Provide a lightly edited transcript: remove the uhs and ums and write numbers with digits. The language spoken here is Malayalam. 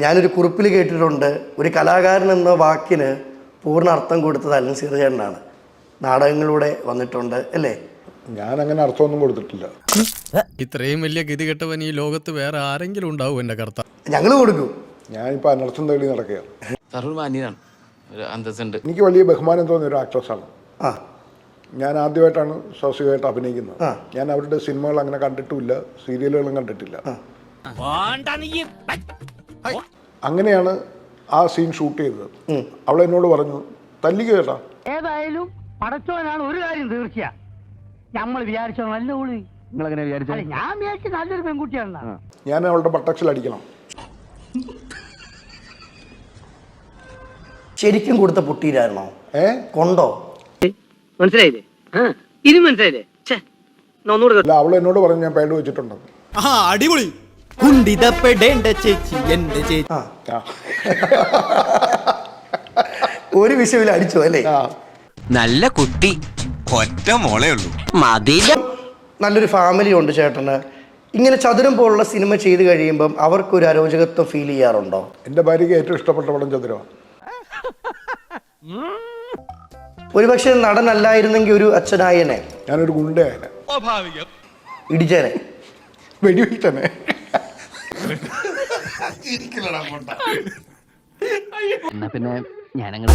ഞാനൊരു കുറിപ്പിൽ കേട്ടിട്ടുണ്ട്, ഒരു കലാകാരൻ എന്ന വാക്കിന് പൂർണ്ണ അർത്ഥം കൊടുത്തത് അലൻസിയർ ചേട്ടനാണ്. നാടകങ്ങളിലൂടെ വന്നിട്ടുണ്ട് അല്ലേ? ഞാൻ അങ്ങനെ അർത്ഥമൊന്നും കൊടുത്തിട്ടില്ല. ഇത്രയും വലിയ ഗതികെട്ടവൻ ഈ ലോകത്ത് വേറെ ആരെങ്കിലും ഉണ്ടാവും എൻ്റെ കർത്ത? ഞങ്ങൾ കൊടുക്കും. ഞാനിപ്പോൾ അനർത്ഥം തേടി നടക്കുകയാണ്. എനിക്ക് വലിയ ബഹുമാനം തോന്നിയ ഒരു ആക്ട്രസ്സാണ്. ഞാൻ ആദ്യമായിട്ടാണ് സ്വാസികമായിട്ട് അഭിനയിക്കുന്നത്. ഞാൻ അവരുടെ സിനിമകൾ അങ്ങനെ കണ്ടിട്ടുമില്ല, സീരിയലുകളും കണ്ടിട്ടില്ല. അങ്ങനെയാണ് ആ സീൻ ഷൂട്ട് ചെയ്തത്. അവൾ എന്നോട് പറഞ്ഞു, തല്ലിക്ക് കേട്ടാ. ഏതായാലും പടച്ചോനാണ് ഒരു കാര്യം തീർച്ചയാ, നമ്മൾ വിചാരിച്ചോ നല്ല ഊളി. നിങ്ങളെങ്ങനെ വിചാരിച്ചു? ഞാൻ വിചാരിച്ചു നല്ലൊരു പെൺകുട്ടിയാണ്. ഞാൻ അവളുടെ ബട്ടക്സിൽ അടിക്കണം. ശരിക്കും കൊടുത്ത പൊട്ടിയിലായിരുന്നോ? കൊണ്ടോ? മനസ്സിലായില്ലേ? ഇനി മനസ്സിലായില്ലേ? അല്ല, അവൾ എന്നോട് പറഞ്ഞു ഞാൻ പാഡ് വെച്ചിട്ടുണ്ട്. അടിപൊളി. ഒരു വിഷയത്തിൽ അടിച്ചോ അല്ലേ? നല്ല കുട്ടി, ഒറ്റ മോളേ ഉള്ളൂ. നല്ലൊരു ഫാമിലി ഉണ്ട് ചേട്ടന്. ഇങ്ങനെ ചതുരം പോലുള്ള സിനിമ ചെയ്ത് കഴിയുമ്പം അവർക്കൊരു അരോചകത്വം ഫീൽ ചെയ്യാറുണ്ടോ? എൻ്റെ ഭാര്യയ്ക്ക് ഏറ്റവും ഇഷ്ടപ്പെട്ട പടം ചതുരമാണ്. ഒരുപക്ഷെ നടനല്ലായിരുന്നെങ്കിൽ ഒരു അച്ഛനായനെ, ഞാനൊരു ഗുണ്ടയായനെ, ഇടിച്ചേനെ, വെടിവെച്ചനെ. എന്നാ പിന്നെ ഞാനങ്ങനെ